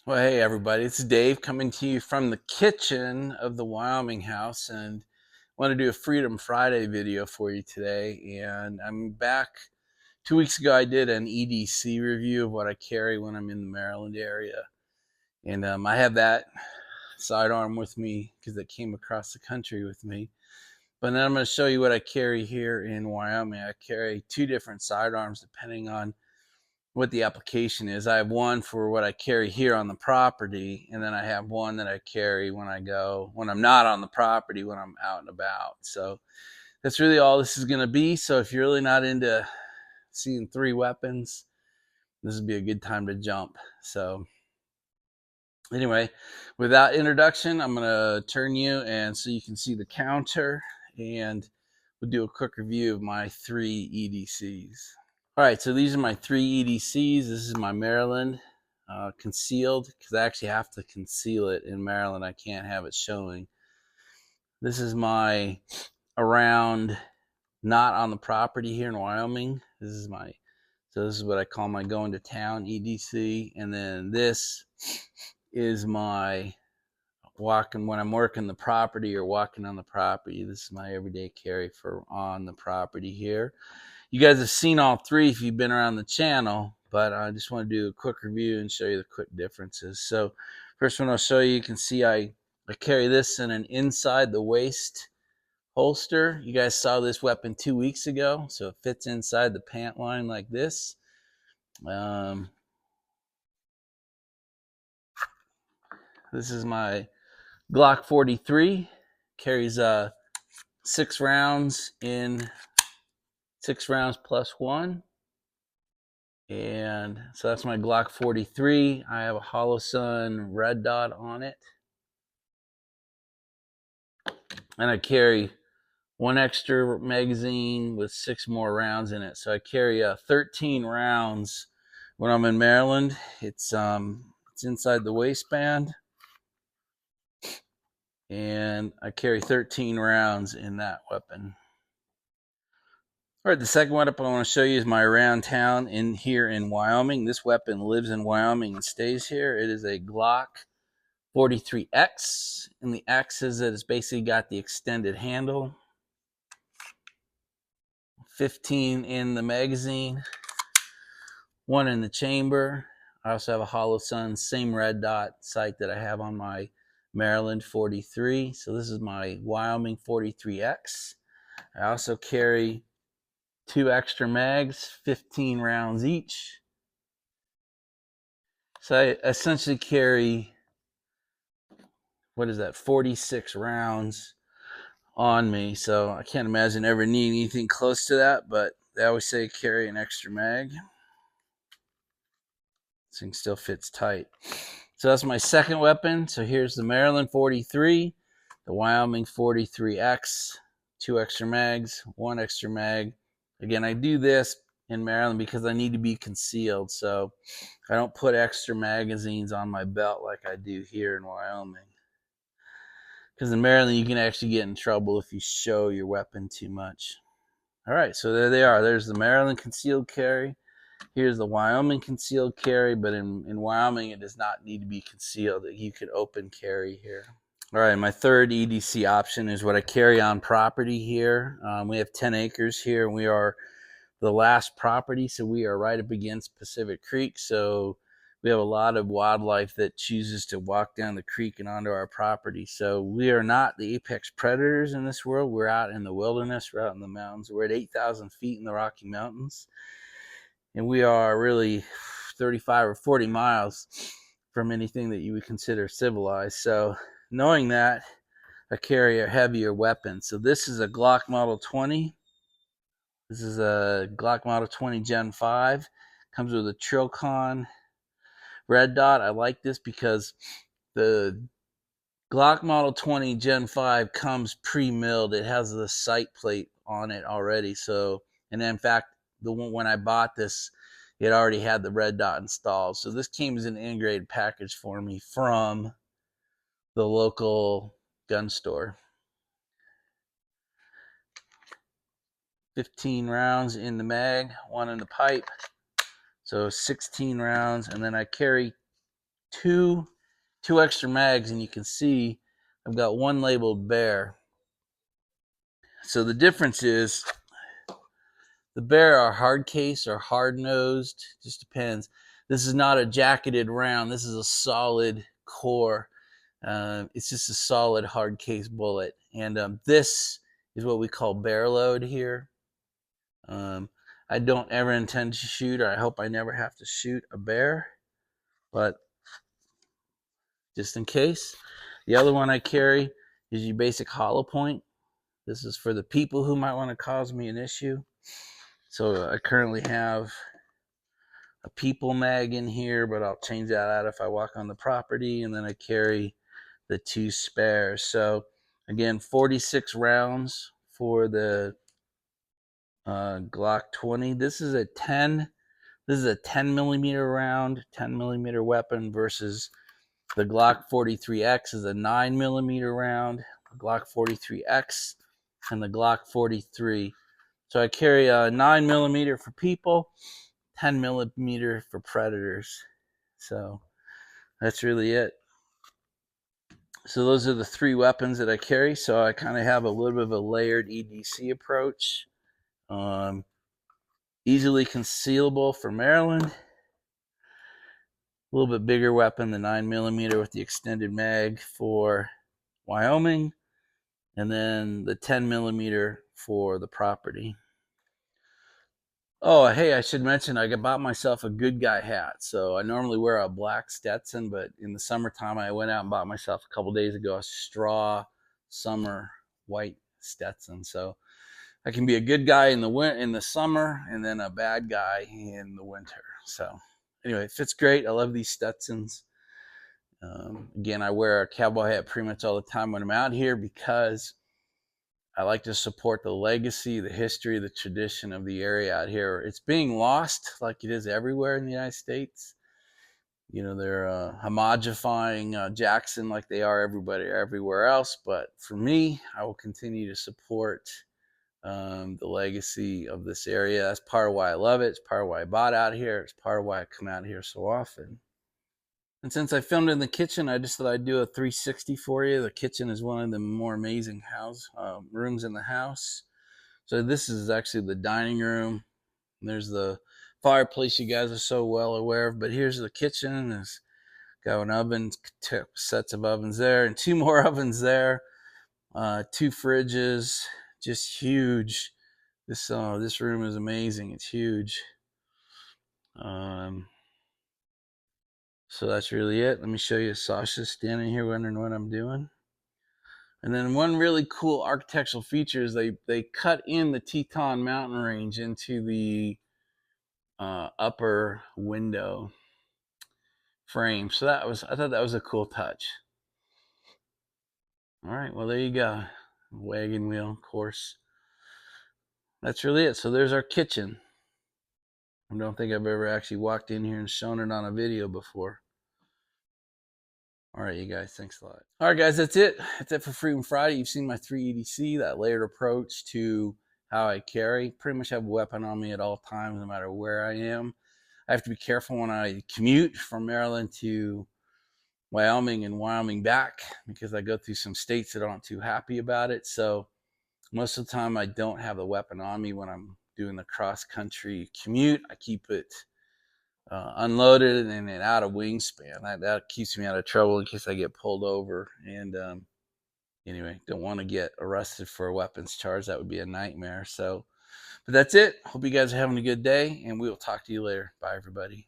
Well, hey everybody, it's Dave coming to you from the kitchen of the Wyoming house, and I want to do a Freedom Friday video for you today. And I'm back. 2 weeks ago, I did an EDC review of what I carry when I'm in the Maryland area, and I have that sidearm with me because it came across the country with me. But then I'm going to show you what I carry here in Wyoming. I carry two different sidearms depending on what the application is. I have one for what I carry here on the property, and then I have one that I carry when I'm not on the property, when I'm out and about. So that's really all this is going to be. So if you're really not into seeing three weapons, this would be a good time to jump. So anyway, with that introduction, I'm going to turn you and so you can see the counter, and we'll do a quick review of my three EDCs. All right, so these are my three EDCs. This is my Maryland concealed, because I actually have to conceal it in Maryland. I can't have it showing. This is my around not on the property here in Wyoming. This is what I call my going to town EDC. And then this is my walking when I'm working the property or walking on the property. This is my everyday carry for on the property here. You guys have seen all three if you've been around the channel, but I just want to do a quick review and show you the quick differences. So first one I'll show you, you can see I carry this in an inside the waist holster. You guys saw this weapon 2 weeks ago, so it fits inside the pant line like this. This is my Glock 43, carries 6 rounds in 6 rounds plus 1. And so that's my Glock 43. I have a Hollow Sun red dot on it. And I carry one extra magazine with 6 more rounds in it. So I carry 13 rounds when I'm in Maryland. It's inside the waistband. And I carry 13 rounds in that weapon. All right, the second weapon I want to show you is my around town here in Wyoming. This weapon lives in Wyoming and stays here. It is a Glock 43X, and the X is that it's basically got the extended handle, 15 in the magazine, 1 in the chamber. I also have a Hollow Sun, same red dot sight that I have on my Maryland 43. So this is my Wyoming 43X. I also carry 2 extra mags, 15 rounds each. So I essentially carry, 46 rounds on me. So I can't imagine ever needing anything close to that, but they always say carry an extra mag. This thing still fits tight. So that's my second weapon. So here's the Maryland 43, the Wyoming 43X, 2 extra mags, 1 extra mag. Again, I do this in Maryland because I need to be concealed. So I don't put extra magazines on my belt like I do here in Wyoming. Because in Maryland, you can actually get in trouble if you show your weapon too much. All right, so there they are. There's the Maryland concealed carry. Here's the Wyoming concealed carry, but in Wyoming, it does not need to be concealed. You could open carry here. All right, my third EDC option is what I carry on property here. We have 10 acres here, and we are the last property, so we are right up against Pacific Creek. So we have a lot of wildlife that chooses to walk down the creek and onto our property. So we are not the apex predators in this world. We're out in the wilderness, we're out in the mountains. We're at 8,000 feet in the Rocky Mountains, and we are really 35 or 40 miles from anything that you would consider civilized. So knowing that, I carry a heavier weapon. So this is a Glock Model 20. This is a Glock Model 20 Gen 5. Comes with a Trilcon red dot. I like this because the Glock Model 20 Gen 5 comes pre-milled. It has the sight plate on it already. So, and in fact, the one when I bought this, it already had the red dot installed. So this came as an integrated package for me from the local gun store. 15 rounds in the mag, 1 in the pipe. So 16 rounds, and then I carry two extra mags, and you can see I've got one labeled bear. So the difference is the bear are hard case or hard nosed, just depends. This is not a jacketed round. This is a solid core. It's just a solid hard case bullet. And this is what we call bear load here. I don't ever intend to shoot, or I hope I never have to shoot a bear, but just in case. The other one I carry is your basic hollow point. This is for the people who might want to cause me an issue. So I currently have a people mag in here, but I'll change that out if I walk on the property. And then I carry the two spares. So again, 46 rounds for the Glock 20. This is a 10 millimeter round, 10 millimeter weapon, versus the Glock 43X is a 9 millimeter round, the Glock 43X, and the Glock 43. So I carry a 9 millimeter for people, 10 millimeter for predators. So that's really it. So those are the three weapons that I carry. So I kind of have a little bit of a layered EDC approach. Easily concealable for Maryland. A little bit bigger weapon, the 9 millimeter with the extended mag for Wyoming. And then the 10 millimeter for the property. Oh, hey, I should mention I bought myself a good guy hat. So I normally wear a black Stetson, but in the summertime I went out and bought myself a couple days ago a straw summer white Stetson. So I can be a good guy in the summer and then a bad guy in the winter. So anyway, it fits great. I love these Stetsons. Again, I wear a cowboy hat pretty much all the time when I'm out here because I like to support the legacy, the history, the tradition of the area out here. It's being lost like it is everywhere in the United States. You know, they're homogenizing Jackson like they are everywhere else. But for me, I will continue to support the legacy of this area. That's part of why I love it. It's part of why I bought out here. It's part of why I come out here so often. And since I filmed in the kitchen, I just thought I'd do a 360 for you. The kitchen is one of the more amazing rooms in the house. So this is actually the dining room. And there's the fireplace you guys are so well aware of. But here's the kitchen. It's got an oven, sets of ovens there, and two more ovens there. Two fridges, just huge. This room is amazing. It's huge. So that's really it. Let me show you Sasha standing here wondering what I'm doing. And then one really cool architectural feature is they cut in the Teton mountain range into the upper window frame. So I thought that was a cool touch. All right, well, there you go. Wagon wheel, of course. That's really it. So there's our kitchen. I don't think I've ever actually walked in here and shown it on a video before. All right, you guys, thanks a lot. All right, guys, that's it. That's it for Freedom Friday. You've seen my 3 EDC, that layered approach to how I carry. Pretty much have a weapon on me at all times, no matter where I am. I have to be careful when I commute from Maryland to Wyoming and Wyoming back because I go through some states that aren't too happy about it. So most of the time I don't have the weapon on me when I'm doing the cross-country commute. I keep it unloaded and out of wingspan. That keeps me out of trouble in case I get pulled over. And anyway, don't want to get arrested for a weapons charge. That would be a nightmare. So, but that's it. Hope you guys are having a good day, and we will talk to you later. Bye, everybody.